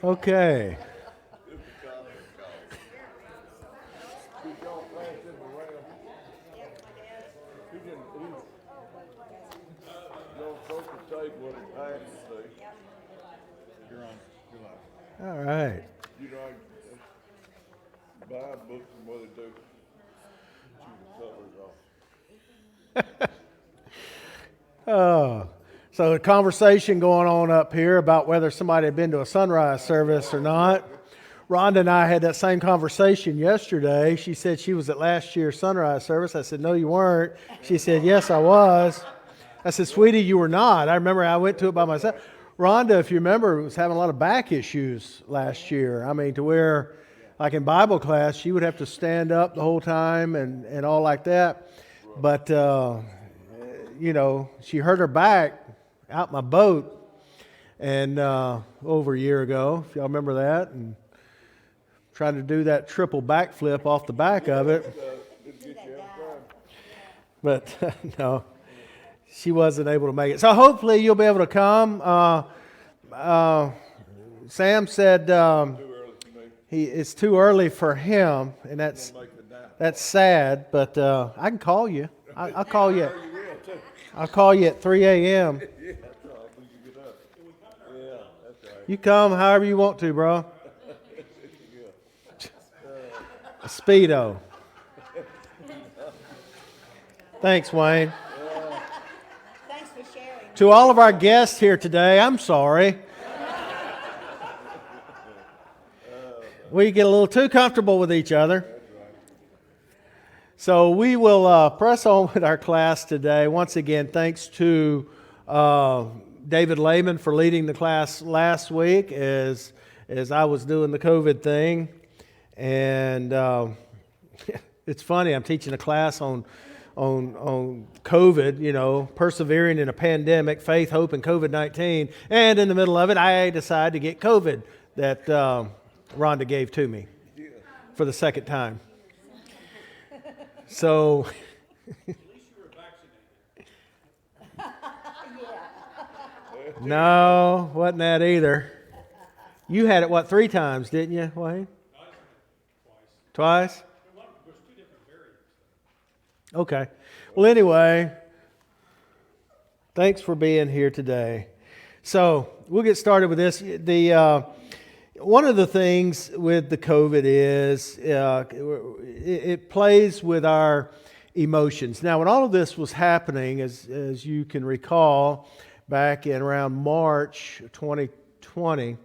Okay. All right. You know, I buy books and what they do, chew the covers off. Oh, so a conversation going on up here about whether somebody had been to a sunrise service or not. Rhonda and I had that same conversation yesterday. She said she was at last year's sunrise service. I said, no, you weren't. She said, yes, I was. I said, sweetie, you were not. I remember I went to it by myself. Rhonda, if you remember, was having a lot of back issues last year. I mean, to where, like in Bible class, she would have to stand up the whole time and all like that. But, you know, she hurt her back out my boat and over a year ago, if y'all remember that, and trying to do that triple backflip off the back of it. But no, she wasn't able to make it. So hopefully you'll be able to come. Sam said it's too early for him, and that's sad. But I can call you. I'll call you. I'll call you at 3 a.m. You come however you want to, bro. A Speedo. Thanks, Wayne. Thanks for sharing. To all of our guests here today, I'm sorry. We get a little too comfortable with each other. So we will press on with our class today. Once again, thanks to David Lehman for leading the class last week as I was doing the COVID thing. And it's funny, I'm teaching a class on COVID, you know, persevering in a pandemic, faith, hope, and COVID-19. And in the middle of it, I decided to get COVID that Rhonda gave to me for the second time. So, no, wasn't that either. You had it, what, 3 times, didn't you, Wayne? Twice? Okay. Well, anyway, thanks for being here today. So, we'll get started with this. One of the things with the COVID is it plays with our emotions. Now, when all of this was happening, as you can recall, back in around March 2020, it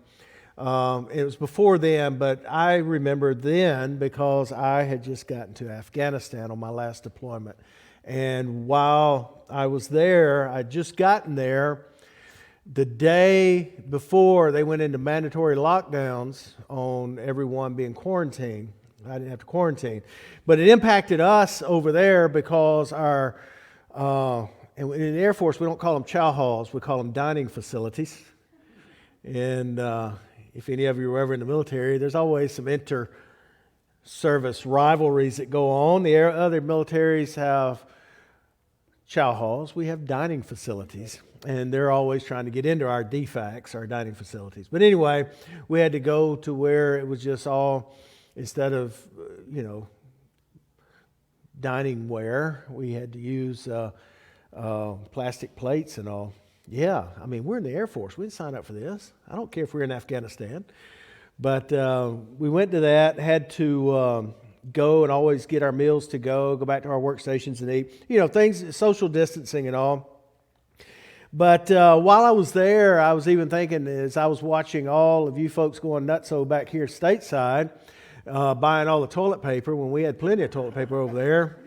was before then, but I remember then because I had just gotten to Afghanistan on my last deployment. And while I was there, I'd just gotten there. The day before they went into mandatory lockdowns on everyone being quarantined, I didn't have to quarantine. But it impacted us over there because our, in the Air Force, we don't call them chow halls, we call them dining facilities. And if any of you were ever in the military, there's always some inter-service rivalries that go on. The other militaries have chow halls. We have dining facilities. And they're always trying to get into our DFACs, our dining facilities. But anyway, we had to go to where it was just all, instead of, dining ware, we had to use plastic plates and all. Yeah, I mean, we're in the Air Force. We didn't sign up for this. I don't care if we're in Afghanistan. But we went to that, had to go and always get our meals to go back to our workstations and eat. Things, social distancing and all. But while I was there, I was even thinking as I was watching all of you folks going nutso back here stateside, buying all the toilet paper when we had plenty of toilet paper over there.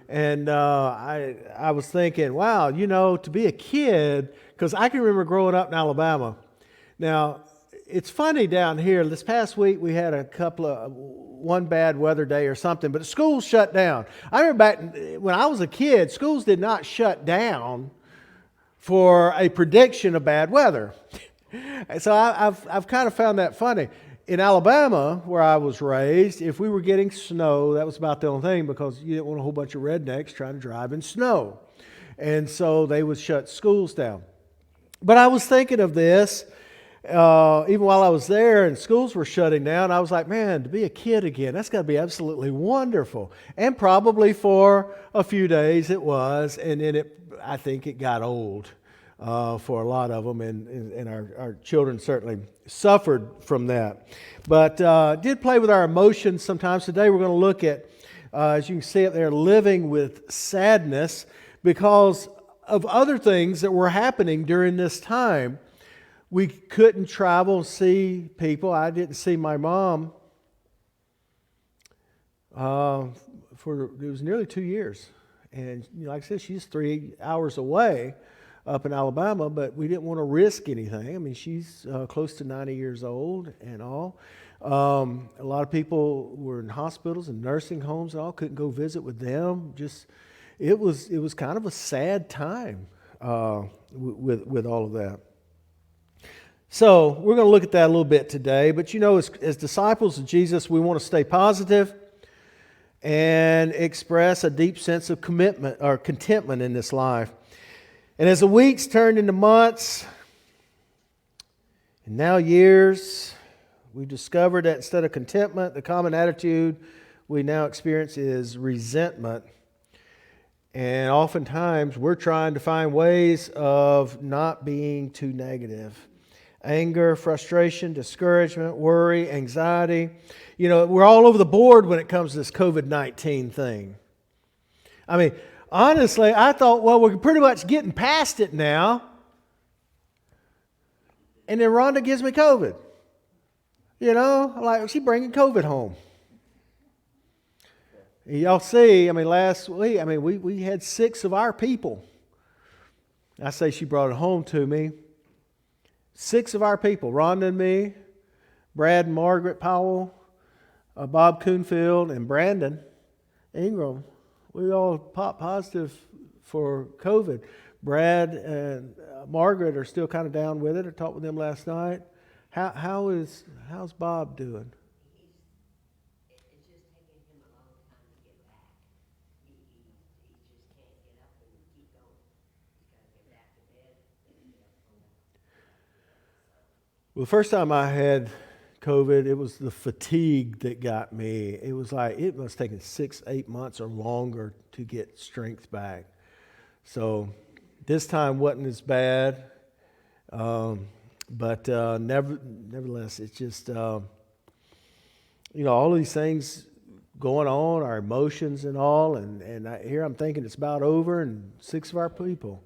And I was thinking, wow, to be a kid, because I can remember growing up in Alabama. Now, it's funny down here. This past week we had one bad weather day or something, but the schools shut down. I remember back when I was a kid, schools did not shut down for a prediction of bad weather. So I've kind of found that funny. In Alabama, where I was raised, if we were getting snow, that was about the only thing because you didn't want a whole bunch of rednecks trying to drive in snow. And so they would shut schools down. But I was thinking of this even while I was there and schools were shutting down, I was like, man, to be a kid again, that's got to be absolutely wonderful. And probably for a few days it was, and then I think it got old for a lot of them, and our children certainly suffered from that. But did play with our emotions sometimes. Today we're going to look at, as you can see up there, living with sadness because of other things that were happening during this time. We couldn't travel and see people. I didn't see my mom it was nearly 2 years. And like I said, she's 3 hours away up in Alabama, but we didn't want to risk anything. I mean, she's close to 90 years old and all. A lot of people were in hospitals and nursing homes and all, couldn't go visit with them. It was kind of a sad time with all of that. So we're going to look at that a little bit today. But as disciples of Jesus, we want to stay positive and express a deep sense of commitment or contentment in this life. And as the weeks turned into months and now years, we've discovered that instead of contentment, the common attitude we now experience is resentment. And oftentimes we're trying to find ways of not being too negative. Anger, frustration, discouragement, worry, anxiety. We're all over the board when it comes to this COVID-19 thing. I mean, honestly, I thought, well, we're pretty much getting past it now. And then Rhonda gives me COVID. Like she's bringing COVID home. Y'all see, last week, we had 6 of our people. I say she brought it home to me. 6 of our people, Rhonda and me, Brad and Margaret Powell, Bob Coonfield, and Brandon Ingram. We all popped positive for COVID. Brad and Margaret are still kind of down with it. I talked with them last night. How's Bob doing? It's just taking him a long time to get back. He just can't get up and keep going. He's got to get back to bed and get up home. Well, the first time I had COVID, it was the fatigue that got me. It was like it must have taken 6-8 months or longer to get strength back. So this time wasn't as bad, but nevertheless, it's just all of these things going on, our emotions and all, and here I'm thinking it's about over, and 6 of our people,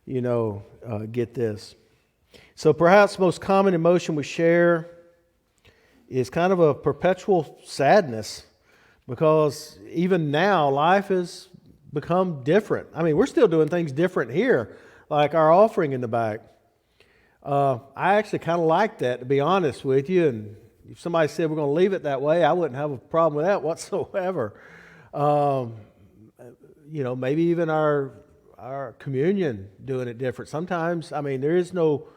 get this. So perhaps the most common emotion we share is kind of a perpetual sadness, because even now life has become different. We're still doing things different here, like our offering in the back. I actually kind of like that, to be honest with you, and if somebody said we're going to leave it that way, I wouldn't have a problem with that whatsoever. Maybe even our communion, doing it different. Sometimes, there is no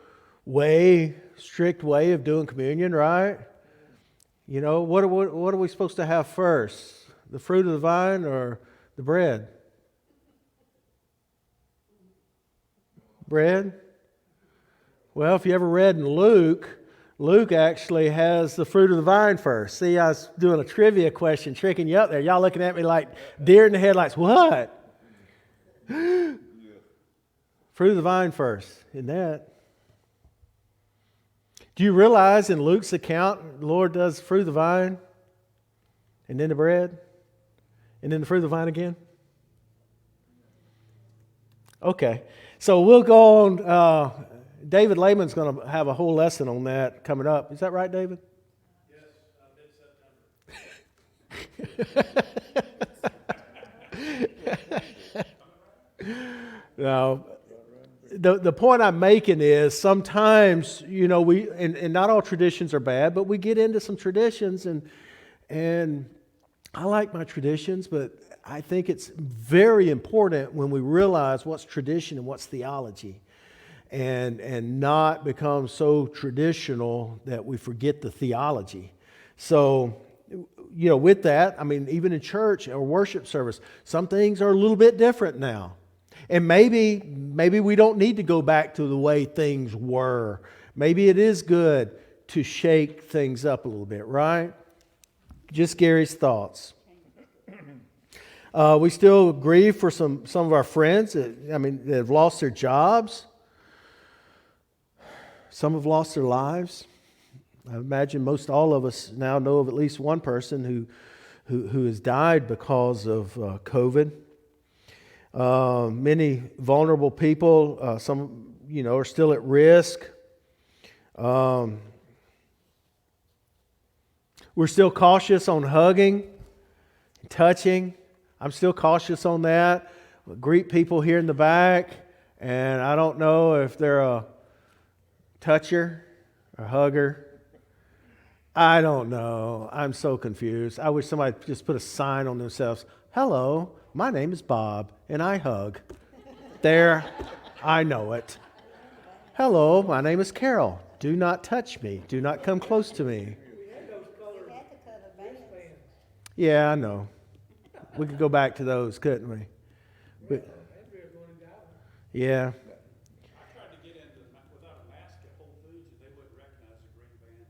strict way of doing communion, right? What are we supposed to have first? The fruit of the vine or the bread? Bread? Well, if you ever read in Luke actually has the fruit of the vine first. See, I was doing a trivia question, tricking you up there. Y'all looking at me like deer in the headlights. What? Fruit of the vine first. Isn't that? Do you realize in Luke's account, the Lord does fruit of the vine, and then the bread, and then the fruit of the vine again? Okay, so we'll go on. David Lehman's going to have a whole lesson on that coming up. Is that right, David? Yes, no. The point I'm making is sometimes, we and not all traditions are bad, but we get into some traditions, and I like my traditions, but I think it's very important when we realize what's tradition and what's theology, and not become so traditional that we forget the theology. So, with that, even in church or worship service, some things are a little bit different now. And maybe we don't need to go back to the way things were maybe it is good to shake things up a little bit, right? Just Gary's thoughts. We still grieve for some of our friends that have lost their jobs. Some have lost their lives. I imagine most all of us now know of at least one person who has died because of COVID. Many vulnerable people, some are still at risk. We're still cautious on hugging, touching. I'm still cautious on that. I greet people here in the back, and I don't know if they're a toucher or hugger. I don't know. I'm so confused. I wish somebody just put a sign on themselves. Hello, my name is Bob, and I hug. There, I know it. Hello, my name is Carol. Do not touch me. Do not come close to me. Yeah, I know. We could go back to those, couldn't we? Yeah. I tried to get into without a mask at Whole Foods, and they wouldn't recognize the green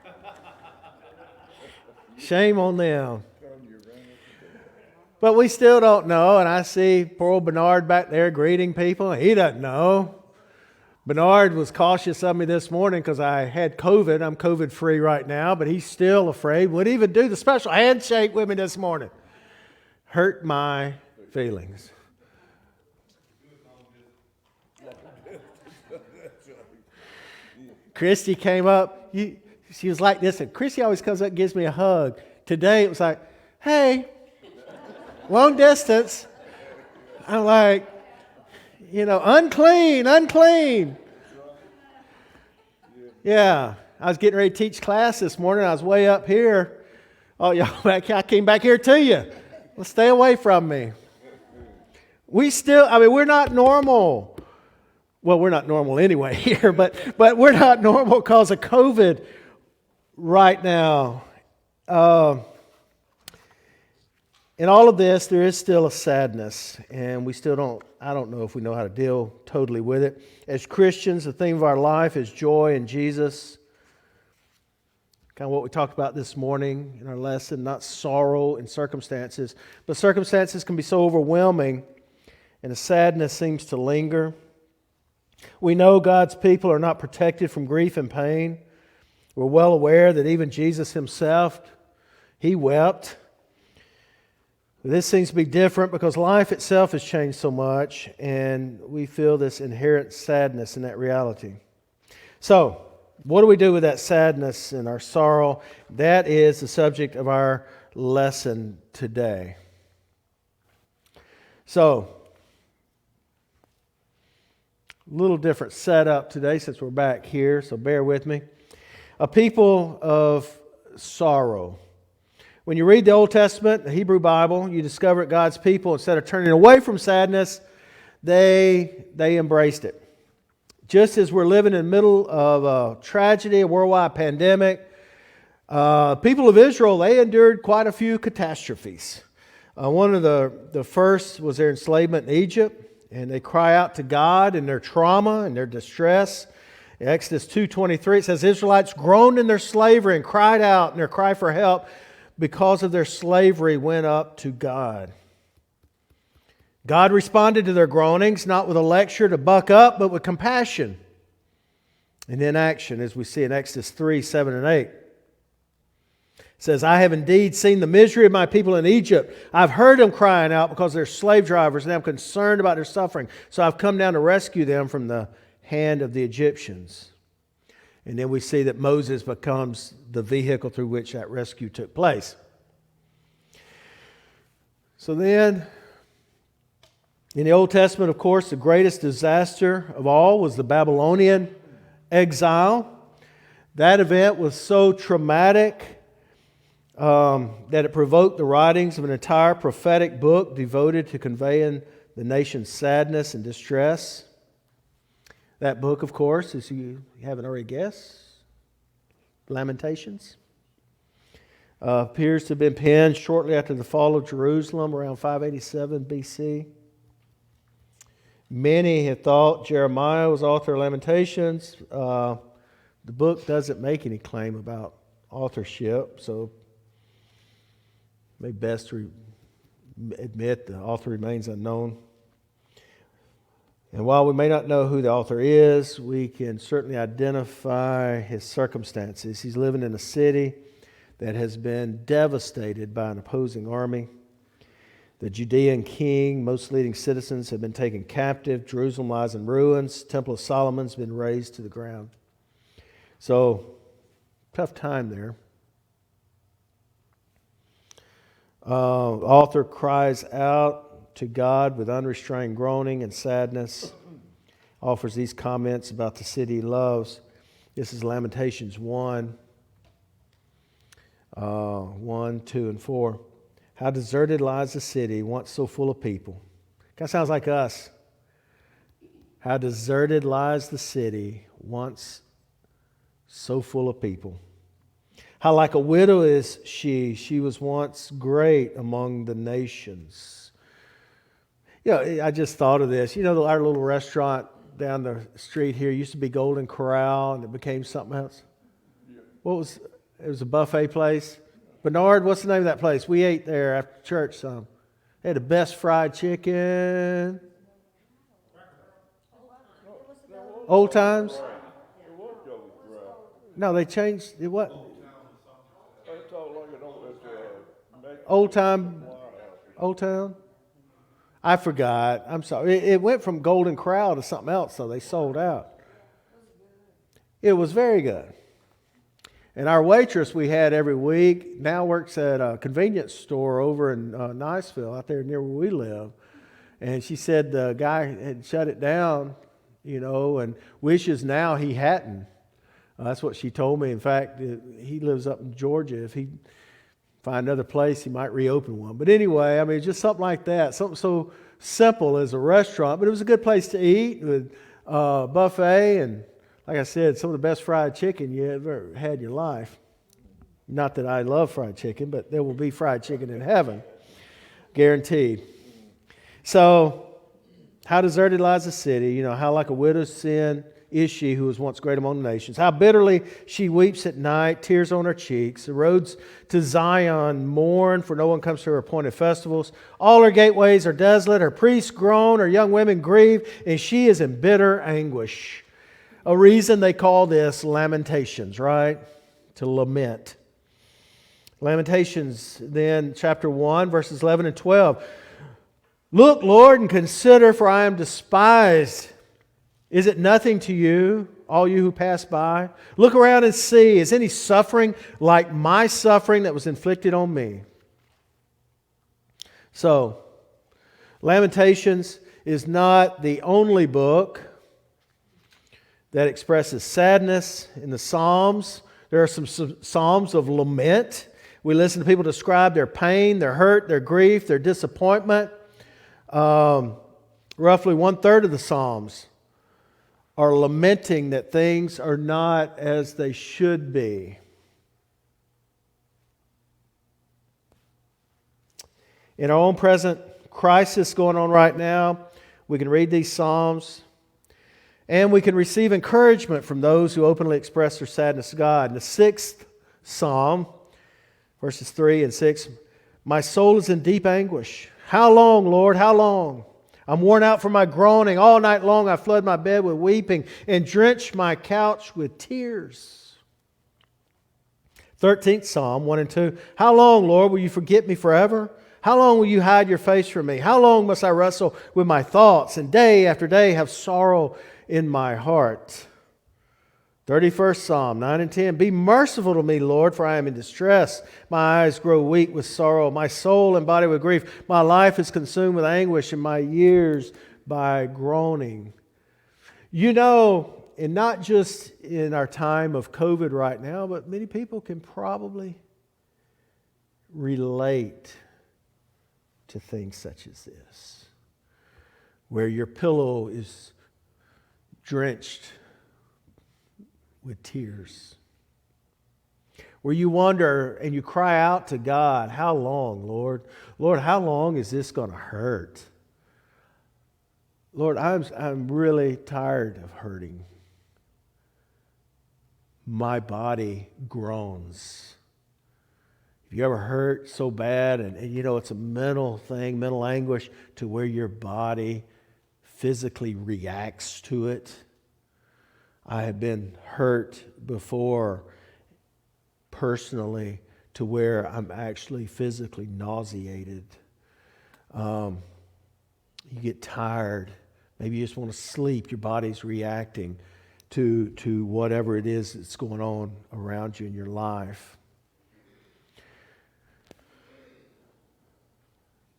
band. Shame on them. But we still don't know, and I see poor old Bernard back there greeting people. He doesn't know. Bernard was cautious of me this morning because I had COVID. I'm COVID-free right now, but he's still afraid. Wouldn't even do the special handshake with me this morning. Hurt my feelings. Christy came up. She was like this, and Christy always comes up and gives me a hug. Today it was like, hey, long distance. I'm like, unclean. Yeah, I was getting ready to teach class this morning. I was way up here. Oh, y'all, I came back here to you. Well, stay away from me. We're not normal. Well, we're not normal anyway here, but we're not normal because of COVID right now. In all of this, there is still a sadness, and I don't know if we know how to deal totally with it. As Christians, the theme of our life is joy in Jesus. Kind of what we talked about this morning in our lesson, not sorrow in circumstances. But circumstances can be so overwhelming, and the sadness seems to linger. We know God's people are not protected from grief and pain. We're well aware that even Jesus himself, he wept. This seems to be different because life itself has changed so much, and we feel this inherent sadness in that reality. So, what do we do with that sadness and our sorrow? That is the subject of our lesson today. So, a little different setup today since we're back here, so bear with me. A people of sorrow. When you read the Old Testament, the Hebrew Bible, you discover that God's people, instead of turning away from sadness, they embraced it. Just as we're living in the middle of a tragedy, a worldwide pandemic, people of Israel, they endured quite a few catastrophes. One of the first was their enslavement in Egypt, and they cry out to God in their trauma and their distress. In Exodus 2:23, it says, Israelites groaned in their slavery and cried out, and their cry for help because of their slavery went up to God. God responded to their groanings, not with a lecture to buck up, but with compassion and in action, as we see in Exodus 3:7 and 8. It says, I have indeed seen the misery of my people in Egypt. I've heard them crying out because they're slave drivers, and I'm concerned about their suffering. So I've come down to rescue them from the hand of the Egyptians. And then we see that Moses becomes the vehicle through which that rescue took place. So then, in the Old Testament, of course, the greatest disaster of all was the Babylonian exile. That event was so traumatic that it provoked the writings of an entire prophetic book devoted to conveying the nation's sadness and distress. That book, of course, as you haven't already guessed, Lamentations, appears to have been penned shortly after the fall of Jerusalem around 587 BC. Many have thought Jeremiah was author of Lamentations. The book doesn't make any claim about authorship, so it may best admit the author remains unknown. And while we may not know who the author is, we can certainly identify his circumstances. He's living in a city that has been devastated by an opposing army. The Judean king, most leading citizens have been taken captive. Jerusalem lies in ruins. Temple of Solomon's been razed to the ground. So, tough time there. Author cries out to God with unrestrained groaning and sadness. Offers these comments about the city he loves. This is Lamentations 1, 2, and 4. How deserted lies the city, once so full of people. Kind of sounds like us. How deserted lies the city, once so full of people. How like a widow is she was once great among the nations. You know, I just thought of this. You know, our little restaurant down the street here used to be Golden Corral, and it became something else. It was a buffet place. Bernard, what's the name of that place? We ate there after church some. They had the best fried chicken. Old Times? No, they changed it. What? Old Time? Old Town? I forgot. I'm sorry. It went from Golden Corral to something else, so they sold out. It was very good. And our waitress we had every week now works at a convenience store over in Niceville, out there near where we live. And she said the guy had shut it down, you know, and wishes now he hadn't. That's what she told me. In fact, he lives up in Georgia. If he find another place, he might reopen one. But anyway, I mean, just something like that. Something so simple as a restaurant. But it was a good place to eat with buffet and, like I said, some of the best fried chicken you ever had in your life. Not that I love fried chicken, but there will be fried chicken in heaven. Guaranteed. So, how deserted lies the city. You know, how like a widow's sin is she who was once great among the nations. How bitterly she weeps at night, tears on her cheeks. The roads to Zion mourn, for no one comes to her appointed festivals. All her gateways are desolate, her priests groan, her young women grieve, and she is in bitter anguish. A reason they call this Lamentations, right? To lament. Lamentations, then, chapter 1, verses 11 and 12. Look, Lord, and consider, for I am despised. Is it nothing to you, all you who pass by? Look around and see, is any suffering like my suffering that was inflicted on me? So, Lamentations is not the only book that expresses sadness. In the Psalms, there are some Psalms of lament. We listen to people describe their pain, their hurt, their grief, their disappointment. Roughly 1/3 of the Psalms are lamenting that things are not as they should be. In our own present crisis going on right now, we can read these Psalms and we can receive encouragement from those who openly express their sadness to God. In the 6th Psalm, verses 3 and 6, my soul is in deep anguish. How long, Lord? How long? I'm worn out from my groaning. All night long I flood my bed with weeping and drench my couch with tears. 13th Psalm, 1 and 2. How long, Lord, will you forget me forever? How long will you hide your face from me? How long must I wrestle with my thoughts and day after day have sorrow in my heart? 31st Psalm, 9 and 10. Be merciful to me, Lord, for I am in distress. My eyes grow weak with sorrow. My soul and body with grief. My life is consumed with anguish and my years by groaning. You know, and not just in our time of COVID right now, but many people can probably relate to things such as this, where your pillow is drenched with tears, where you wonder and you cry out to God, how long, Lord? Lord, how long is this going to hurt? Lord, I'm really tired of hurting. My body groans. Have you ever hurt so bad, and you know it's a mental thing, mental anguish, to where your body physically reacts to it? I have been hurt before personally to where I'm actually physically nauseated. You get tired. Maybe you just want to sleep. Your body's reacting to whatever it is that's going on around you in your life.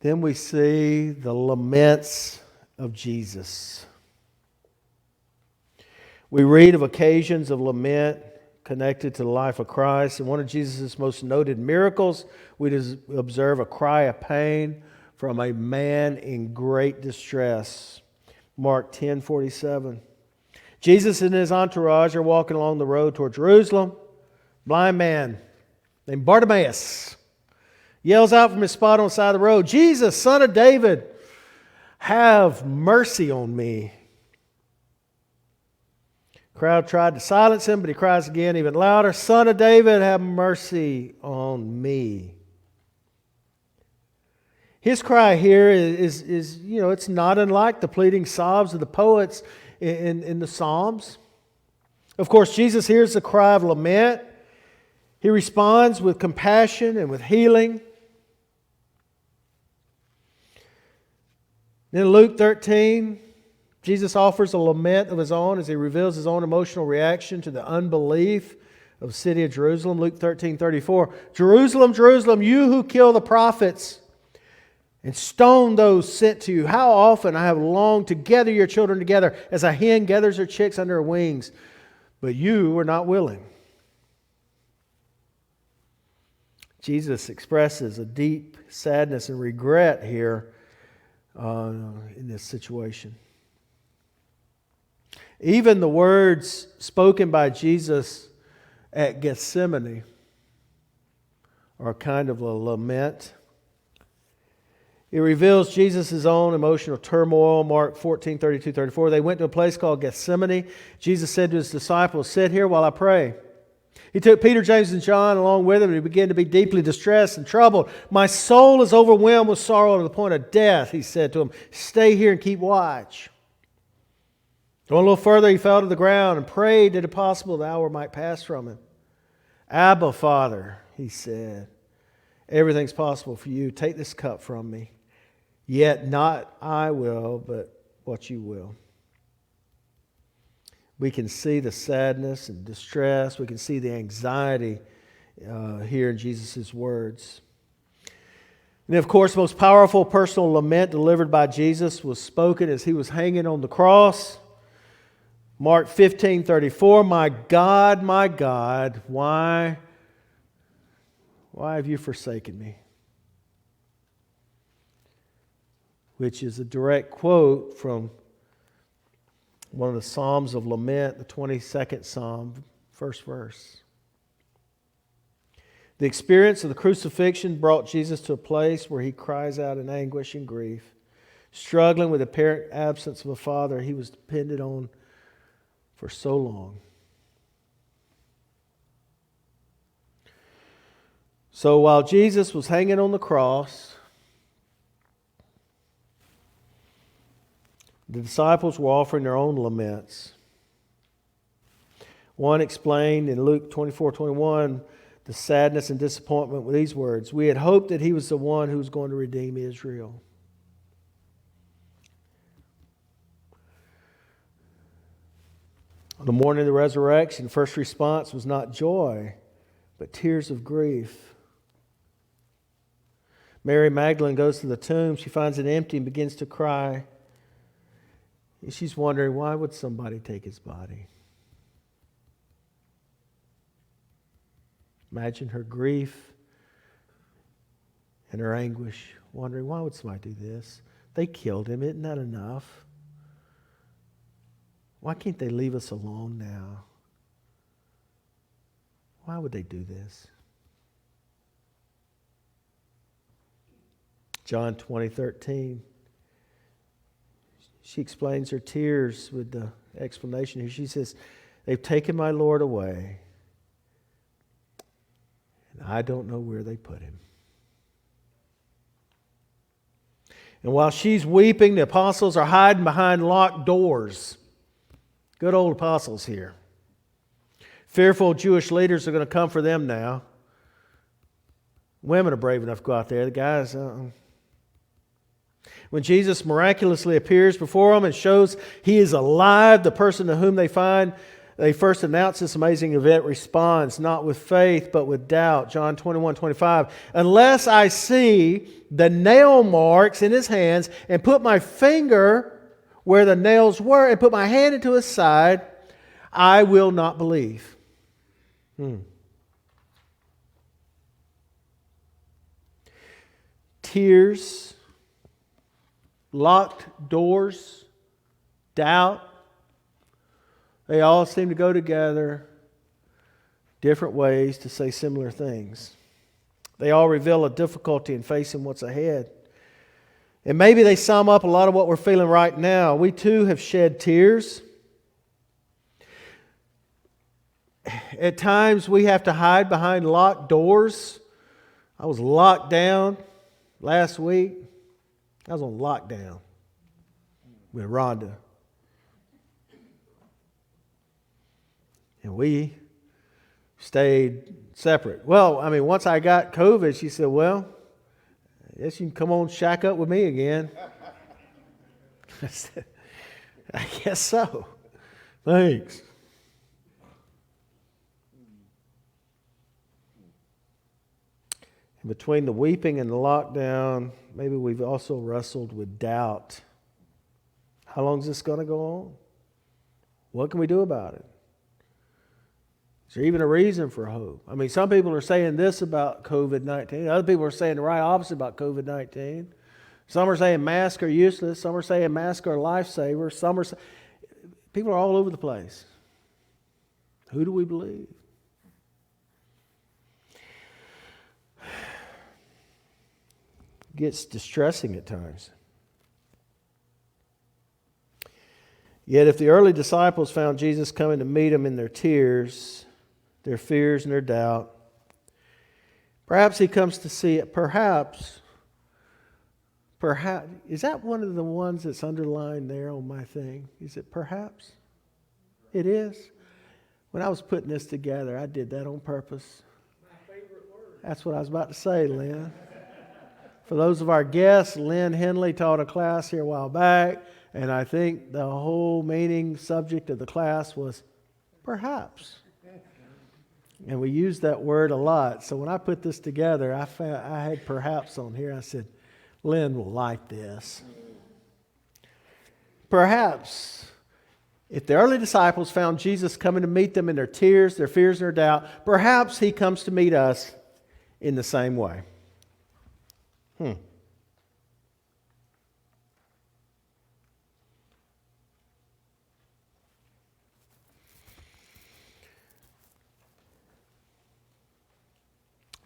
Then we see the laments of Jesus. We read of occasions of lament connected to the life of Christ. And one of Jesus' most noted miracles, we observe a cry of pain from a man in great distress. Mark 10:47. Jesus and his entourage are walking along the road toward Jerusalem. Blind man named Bartimaeus yells out from his spot on the side of the road, "Jesus, Son of David, have mercy on me." The crowd tried to silence him, but he cries again even louder, "Son of David, have mercy on me." His cry here is it's not unlike the pleading sobs of the poets in the Psalms. Of course, Jesus hears the cry of lament. He responds with compassion and with healing. Then Luke 13, Jesus offers a lament of his own as he reveals his own emotional reaction to the unbelief of the city of Jerusalem. Luke 13:34, "Jerusalem, Jerusalem, you who kill the prophets and stone those sent to you. How often I have longed to gather your children together as a hen gathers her chicks under her wings, but you were not willing." Jesus expresses a deep sadness and regret here in this situation. Even the words spoken by Jesus at Gethsemane are kind of a lament. It reveals Jesus' own emotional turmoil. Mark 14:32-34. They went to a place called Gethsemane. Jesus said to his disciples, "Sit here while I pray." He took Peter, James, and John along with him, and he began to be deeply distressed and troubled. "My soul is overwhelmed with sorrow to the point of death," he said to him. "Stay here and keep watch." Going a little further, he fell to the ground and prayed that if possible the hour might pass from him. "Abba, Father," he said, "everything's possible for you. Take this cup from me. Yet not I will, but what you will." We can see the sadness and distress. We can see the anxiety here in Jesus' words. And of course, the most powerful personal lament delivered by Jesus was spoken as he was hanging on the cross. Mark 15:34, my God, why have you forsaken me?" Which is a direct quote from one of the Psalms of Lament, the 22nd Psalm, first verse. The experience of the crucifixion brought Jesus to a place where he cries out in anguish and grief, struggling with the apparent absence of a father he was dependent on for so long. So while Jesus was hanging on the cross, the disciples were offering their own laments. One explained in Luke 24:21 the sadness and disappointment with these words, "We had hoped that he was the one who was going to redeem Israel." On the morning of the resurrection, the first response was not joy, but tears of grief. Mary Magdalene goes to the tomb. She finds it empty and begins to cry. She's wondering, why would somebody take his body? Imagine her grief and her anguish, wondering, why would somebody do this? They killed him. Isn't that enough? Why can't they leave us alone now? Why would they do this? John 20:13. she explains her tears with the explanation here. She says, they've taken my Lord away, and I don't know where they put him. And while she's weeping, the apostles are hiding behind locked doors. Good old apostles here. Fearful Jewish leaders are going to come for them now. Women are brave enough to go out there. The guys, When Jesus miraculously appears before them and shows he is alive, the person to whom they first announce this amazing event responds not with faith but with doubt. John 21:25. Unless I see the nail marks in his hands and put my finger where the nails were and put my hand into his side, I will not believe. Tears, locked doors, doubt, they all seem to go together, different ways to say similar things. They all reveal a difficulty in facing what's ahead. And maybe they sum up a lot of what we're feeling right now. We too have shed tears. At times we have to hide behind locked doors. I was locked down last week. I was on lockdown with Rhonda. And we stayed separate. Well, once I got COVID, she said, well, I guess you can come on shack up with me again. I said, I guess so. Thanks. And between the weeping and the lockdown, maybe we've also wrestled with doubt. How long is this going to go on? What can we do about it? Is there even a reason for hope? Some people are saying this about COVID-19. Other people are saying the right opposite about COVID-19. Some are saying masks are useless. Some are saying masks are lifesavers. People are all over the place. Who do we believe? It gets distressing at times. Yet if the early disciples found Jesus coming to meet them in their tears, their fears and their doubt, perhaps he comes to see it. Perhaps, is that one of the ones that's underlined there on my thing? Is it perhaps? It is. When I was putting this together, I did that on purpose. My favorite word. That's what I was about to say, Lynn. For those of our guests, Lynn Henley taught a class here a while back, and I think the whole meaning subject of the class was perhaps. And we used that word a lot. So when I put this together, I had perhaps on here. I said, Lynn will like this. Perhaps, if the early disciples found Jesus coming to meet them in their tears, their fears, and their doubt, perhaps he comes to meet us in the same way.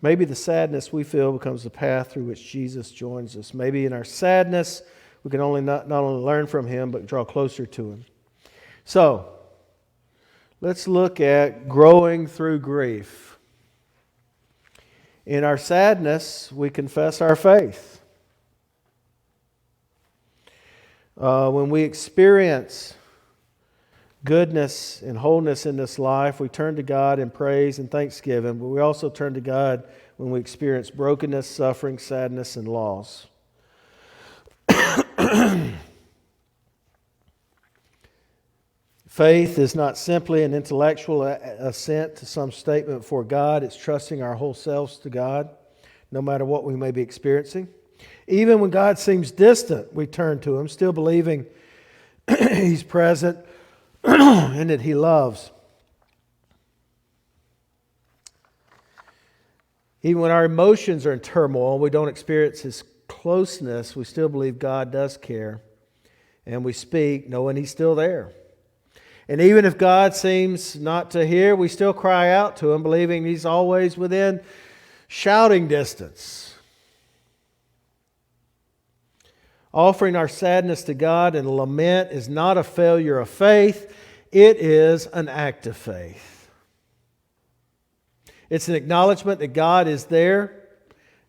Maybe the sadness we feel becomes the path through which Jesus joins us. Maybe in our sadness, we can not only learn from him, but draw closer to him. So, let's look at growing through grief. In our sadness, we confess our faith. When we experience goodness and wholeness in this life, we turn to God in praise and thanksgiving, but we also turn to God when we experience brokenness, suffering, sadness, and loss. Faith is not simply an intellectual assent to some statement before God. It's trusting our whole selves to God, no matter what we may be experiencing. Even when God seems distant, we turn to him, still believing he's present and that he loves. Even when our emotions are in turmoil and we don't experience his closeness, we still believe God does care. And we speak knowing he's still there. And even if God seems not to hear, we still cry out to him, believing he's always within shouting distance. Offering our sadness to God in lament is not a failure of faith. It is an act of faith. It's an acknowledgement that God is there,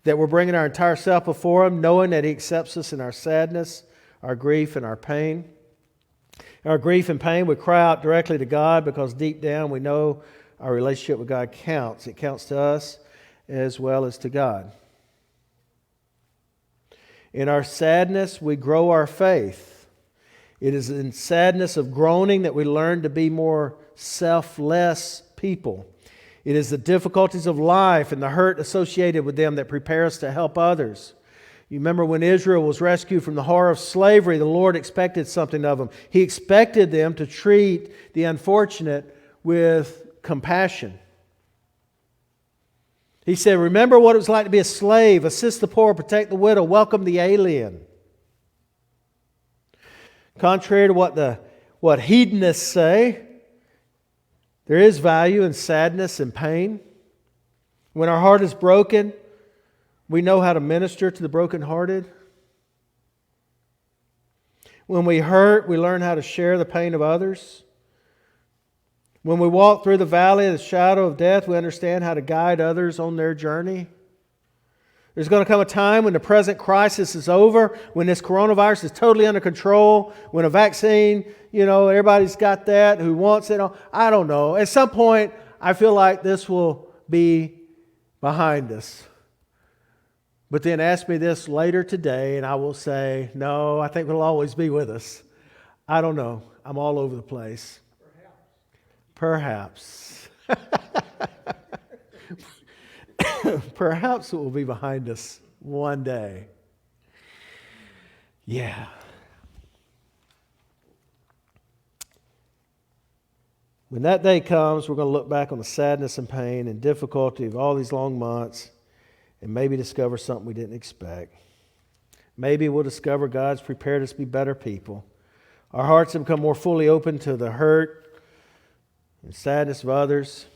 that we're bringing our entire self before Him, knowing that He accepts us in our sadness, our grief, and our pain. In our grief and pain, we cry out directly to God because deep down we know our relationship with God counts. It counts to us as well as to God. In our sadness, we grow our faith. It is in sadness of groaning that we learn to be more selfless people. It is the difficulties of life and the hurt associated with them that prepare us to help others. You remember when Israel was rescued from the horror of slavery, the Lord expected something of them. He expected them to treat the unfortunate with compassion. He said, remember what it was like to be a slave, assist the poor, protect the widow, welcome the alien. Contrary to what hedonists say, there is value in sadness and pain. When our heart is broken, we know how to minister to the brokenhearted. When we hurt, we learn how to share the pain of others. When we walk through the valley of the shadow of death, we understand how to guide others on their journey. There's going to come a time when the present crisis is over, when this coronavirus is totally under control, when a vaccine, everybody's got that, who wants it. I don't know. At some point, I feel like this will be behind us. But then ask me this later today, and I will say, no, I think it'll always be with us. I don't know. I'm all over the place. Perhaps. Perhaps it will be behind us one day. Yeah. When that day comes, we're going to look back on the sadness and pain and difficulty of all these long months and maybe discover something we didn't expect. Maybe we'll discover God's prepared us to be better people. Our hearts have become more fully open to the hurt and sadness of others.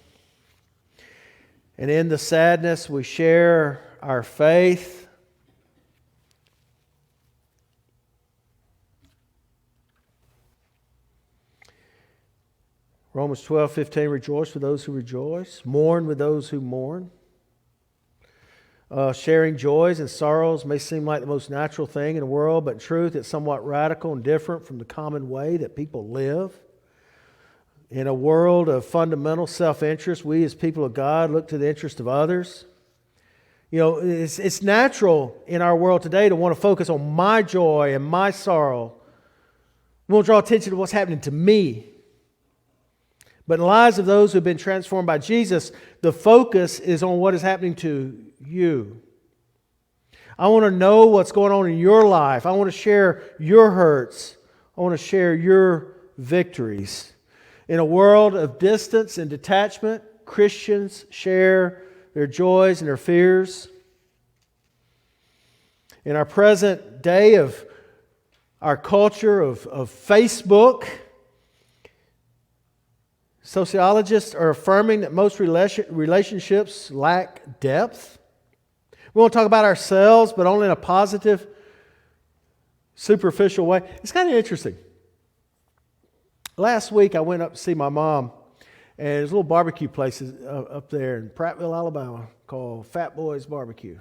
And in the sadness, we share our faith. Romans 12:15, rejoice with those who rejoice, mourn with those who mourn. Sharing joys and sorrows may seem like the most natural thing in the world, but in truth, it's somewhat radical and different from the common way that people live. In a world of fundamental self-interest, we as people of God look to the interest of others. It's natural in our world today to want to focus on my joy and my sorrow. We won't draw attention to what's happening to me. But in the lives of those who have been transformed by Jesus, the focus is on what is happening to you. I want to know what's going on in your life. I want to share your hurts. I want to share your victories. In a world of distance and detachment, Christians share their joys and their fears. In our present day of our culture of Facebook, sociologists are affirming that most relationships lack depth. We won't talk about ourselves, but only in a positive, superficial way. It's kind of interesting. Last week, I went up to see my mom, and there's a little barbecue place up there in Prattville, Alabama, called Fat Boys Barbecue.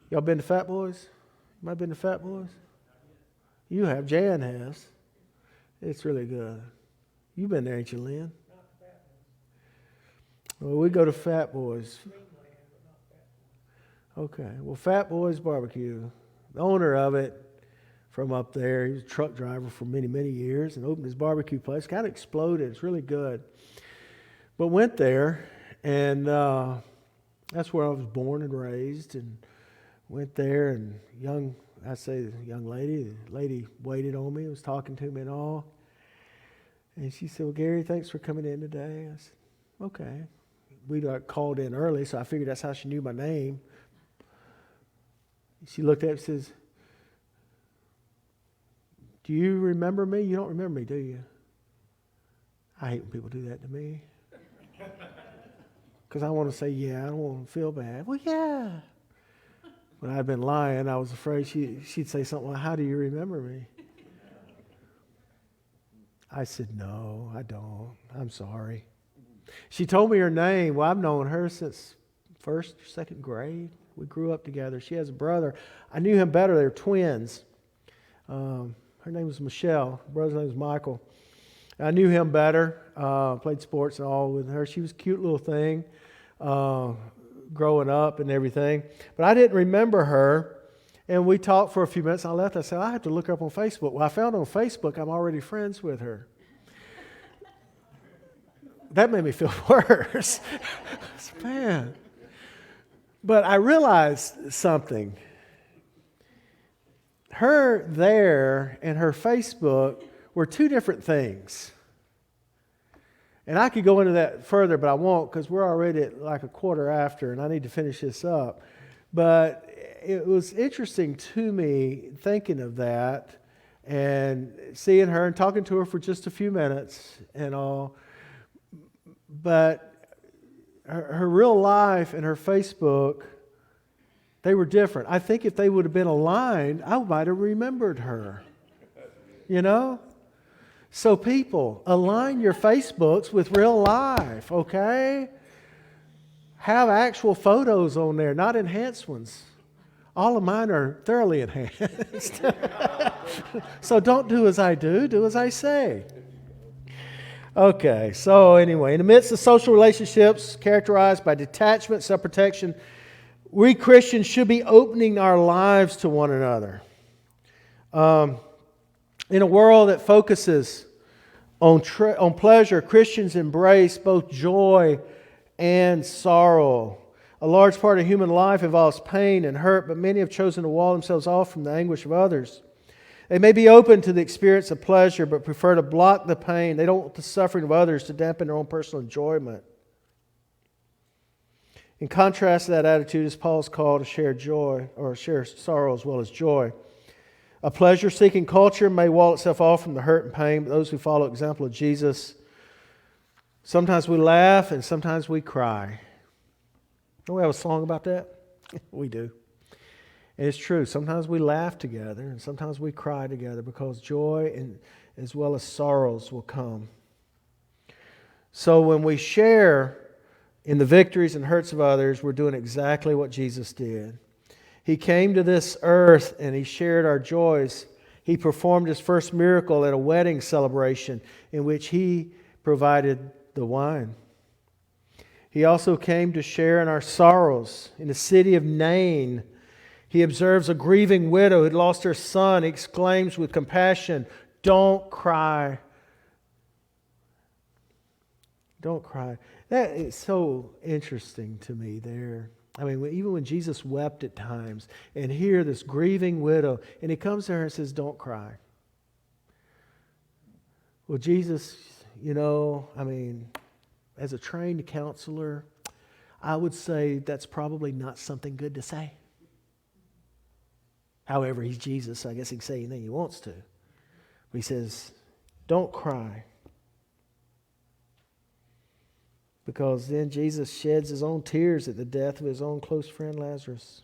Y'all been to Fat Boys? You might have been to Fat Boys? You have. Jan has. It's really good. You've been there, ain't you, Lynn? Well, we go to Fat Boys. Okay. Well, Fat Boys Barbecue, the owner of it, from up there. He was a truck driver for many, many years and opened his barbecue place. Kind of exploded. It's really good. But went there, and that's where I was born and raised. And went there, and young lady, the lady waited on me, was talking to me and all. And she said, well, Gary, thanks for coming in today. I said, okay. We got called in early, so I figured that's how she knew my name. She looked at me and says, do you remember me? You don't remember me, do you? I hate when people do that to me. Because I want to say, yeah, I don't want to feel bad. Well, yeah. when I'd been lying, I was afraid she'd say something like, "How do you remember me?" I said, "No, I don't. I'm sorry." She told me her name. Well, I've known her since first or second grade. We grew up together. She has a brother. I knew him better. They were twins. Her name was Michelle. Her brother's name was Michael. I knew him better. Played sports and all with her. She was a cute little thing growing up and everything. But I didn't remember her. And we talked for a few minutes. I left. I said, I have to look her up on Facebook. Well, I found on Facebook I'm already friends with her. That made me feel worse. Man. But I realized something. Her there and her Facebook were two different things. And I could go into that further, but I won't because we're already at like a quarter after and I need to finish this up. But it was interesting to me thinking of that and seeing her and talking to her for just a few minutes and all. But her real life and her Facebook, they were different. I think if they would have been aligned, I might have remembered her. You know? So people, align your Facebooks with real life, okay? Have actual photos on there, not enhanced ones. All of mine are thoroughly enhanced. So don't do as I do as I say. Okay, so anyway, in the midst of social relationships characterized by detachment, self-protection, we Christians should be opening our lives to one another. In a world that focuses on pleasure, Christians embrace both joy and sorrow. A large part of human life involves pain and hurt, but many have chosen to wall themselves off from the anguish of others. They may be open to the experience of pleasure, but prefer to block the pain. They don't want the suffering of others to dampen their own personal enjoyment. In contrast to that attitude is Paul's call to share joy, or share sorrow as well as joy. A pleasure-seeking culture may wall itself off from the hurt and pain, but those who follow the example of Jesus, sometimes we laugh and sometimes we cry. Don't we have a song about that? We do. And it's true. Sometimes we laugh together and sometimes we cry together because joy and as well as sorrows will come. So when we share in the victories and hurts of others, we're doing exactly what Jesus did. He came to this earth and He shared our joys. He performed His first miracle at a wedding celebration in which He provided the wine. He also came to share in our sorrows. In the city of Nain, He observes a grieving widow who had lost her son. He exclaims with compassion, "Don't cry. Don't cry." That is so interesting to me there. I mean, even when Jesus wept at times, and here this grieving widow, and He comes to her and says, "Don't cry." Well, Jesus, as a trained counselor, I would say that's probably not something good to say. However, He's Jesus, so I guess He can say anything He wants to. But He says, "Don't cry." Because then Jesus sheds His own tears at the death of His own close friend Lazarus.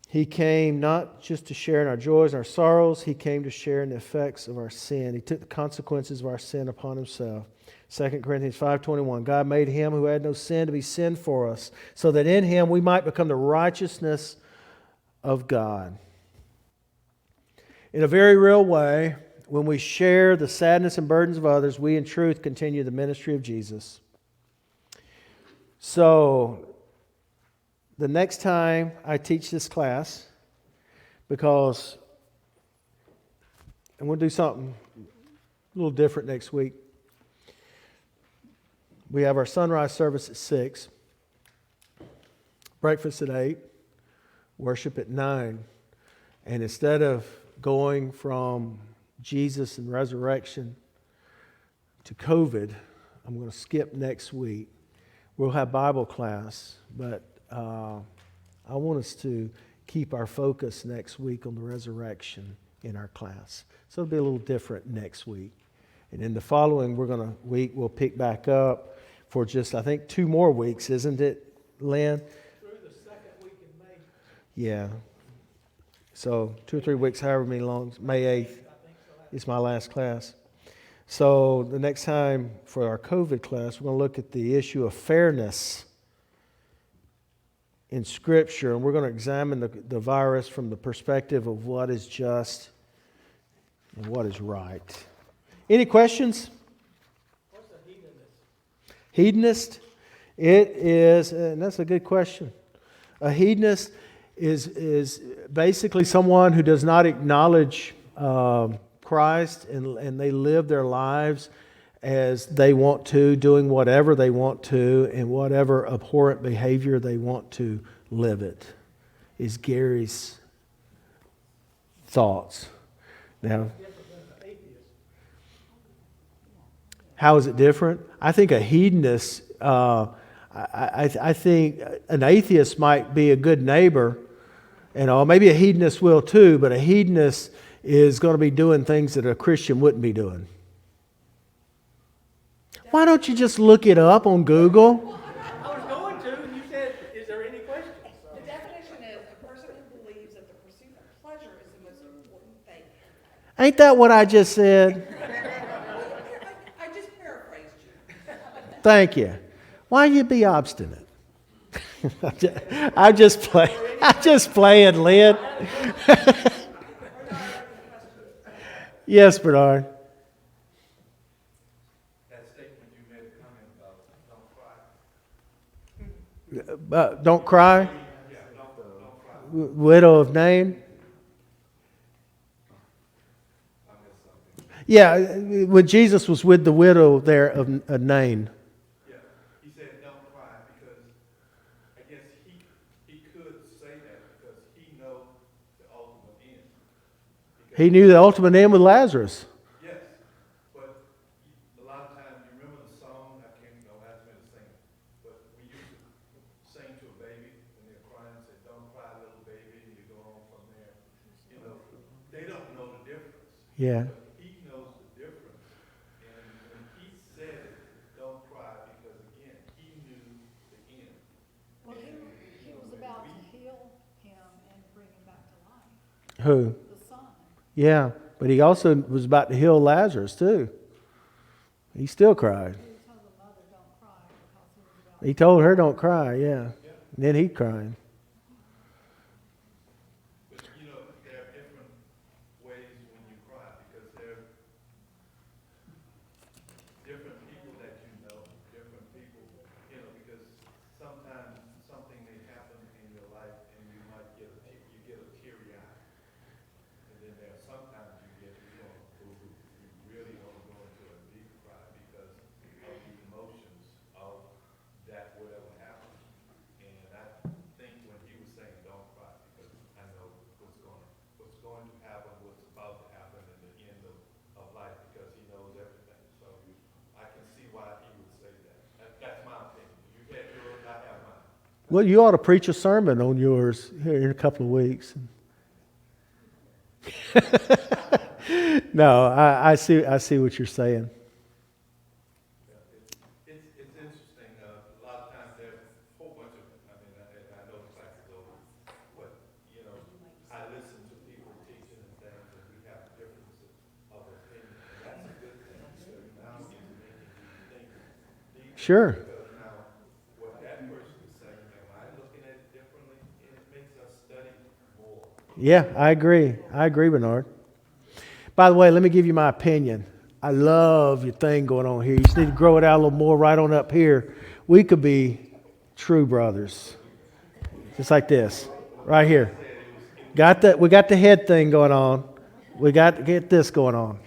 He came not just to share in our joys and our sorrows. He came to share in the effects of our sin. He took the consequences of our sin upon Himself. 2 Corinthians 5:21, God made Him who had no sin to be sin for us, so that in Him we might become the righteousness of God. In a very real way, when we share the sadness and burdens of others, we in truth continue the ministry of Jesus. So, the next time I teach this class, because I'm going to do something a little different next week. We have our sunrise service at 6, breakfast at 8, worship at 9. And instead of going from Jesus and resurrection to COVID, I'm going to skip next week. We'll have Bible class, but I want us to keep our focus next week on the resurrection in our class. So it'll be a little different next week. And in the following we'll pick back up for just, I think, 2 more weeks, isn't it, Lynn? Through the second week in May. Yeah. So 2 or 3 weeks, however many long, May 8th is my last class. So the next time for our COVID class, we're going to look at the issue of fairness in Scripture, and we're going to examine the virus from the perspective of what is just and what is right. Any questions? What's a hedonist? Hedonist? It is, and that's a good question. A hedonist is basically someone who does not acknowledge Christ, and they live their lives as they want to, doing whatever they want to, and whatever abhorrent behavior they want to live it, is Gary's thoughts. Now, how is it different? I think a hedonist, I think an atheist might be a good neighbor, and maybe a hedonist will too, but a hedonist is going to be doing things that a Christian wouldn't be doing. Why don't you just look it up on Google? I was going to, and you said, is there any questions? The definition is a person who believes that the pursuit of pleasure is the most important thing. Ain't that what I just said? I just paraphrased you. Thank you. Why you be obstinate? I'm just playing, Lynn. Yes, Bernard. That statement you made a comment about, don't cry. Don't cry. Yeah, don't cry. Widow of Nain. I missed something. Yeah, when Jesus was with the widow there of Nain. Yeah, he said don't cry because I guess he could say that because he knows the ultimate end. He knew the ultimate end with Lazarus. Yes, but a lot of times, you remember the song, I can't, don't ask me to sing it, but we used to sing to a baby when they're crying, say, don't cry, little baby, and you go on from there. You know, they don't know the difference. Yeah. But he knows the difference. And when he said it, don't cry, because again, he knew the end. Well, he was about to heal him and bring him back to life. Who? The son. Yeah, but he also was about to heal Lazarus too. He still cried. He told the mother, don't cry, because he was about He told her, don't cry, yeah. And then he cried. But you know, there are different ways when you cry, because there are different people that you know, different people, you know, because sometimes something may happen in your life and you might get a teary eye. And then there are sometimes you really want to go into a deep cry because of the emotions of that whatever happened. And I think when he was saying don't cry, because I know what's going to happen, what's about to happen in the end of life, because he knows everything. So I can see why he would say that. That's my opinion. You had yours, I have mine. Well, you ought to preach a sermon on yours here in a couple of weeks. No, I see what you're saying. It's interesting. A lot of times there's a whole bunch of, I mean, I know the class is over, but, you know, I listen to people teaching and things, and we have differences of opinion. And that's a good thing, because now it's making you think deeper. Sure. Because now, what that person is saying, am I looking at it differently? And it makes us study more. Yeah, I agree, Bernard. By the way, let me give you my opinion. I love your thing going on here. You just need to grow it out a little more right on up here. We could be true brothers. Just like this. Right here. We got the head thing going on. We got to get this going on.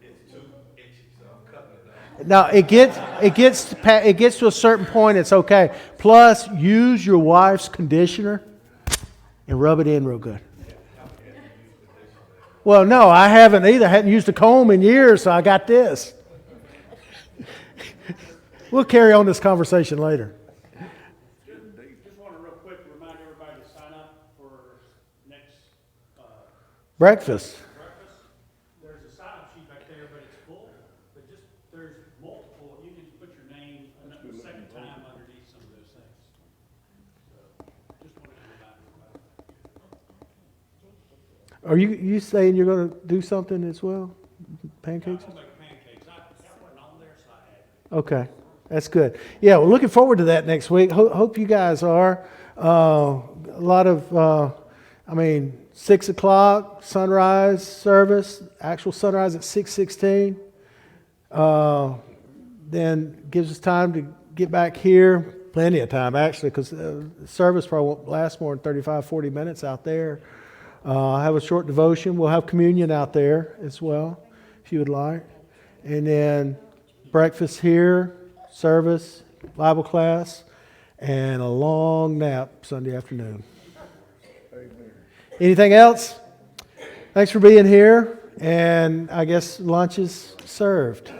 It's too itchy, so I'm cutting it down. Now it gets to a certain point, it's okay. Plus, use your wife's conditioner and rub it in real good. Well, no, I haven't either. I hadn't used a comb in years, so I got this. We'll carry on this conversation later. Just want to real quick remind everybody to sign up for next Breakfast. breakfast. There's a sign-up sheet back there, but it's full. But just, there's multiple, you can put your name time underneath some of those things. So, just wanted to remind everybody. Are you saying you're going to do something as well? Pancakes? I'll make pancakes. I got one on there, so I had. Okay, that's good. Yeah, we're looking forward to that next week. Hope you guys are. A lot of, 6 o'clock sunrise service, actual sunrise at 6:16. Then gives us time to get back here. Plenty of time, actually, because the service probably won't last more than 35, 40 minutes out there. Have a short devotion. We'll have communion out there as well, if you would like. And then breakfast here, service, Bible class, and a long nap Sunday afternoon. Anything else? Thanks for being here, and I guess lunch is served.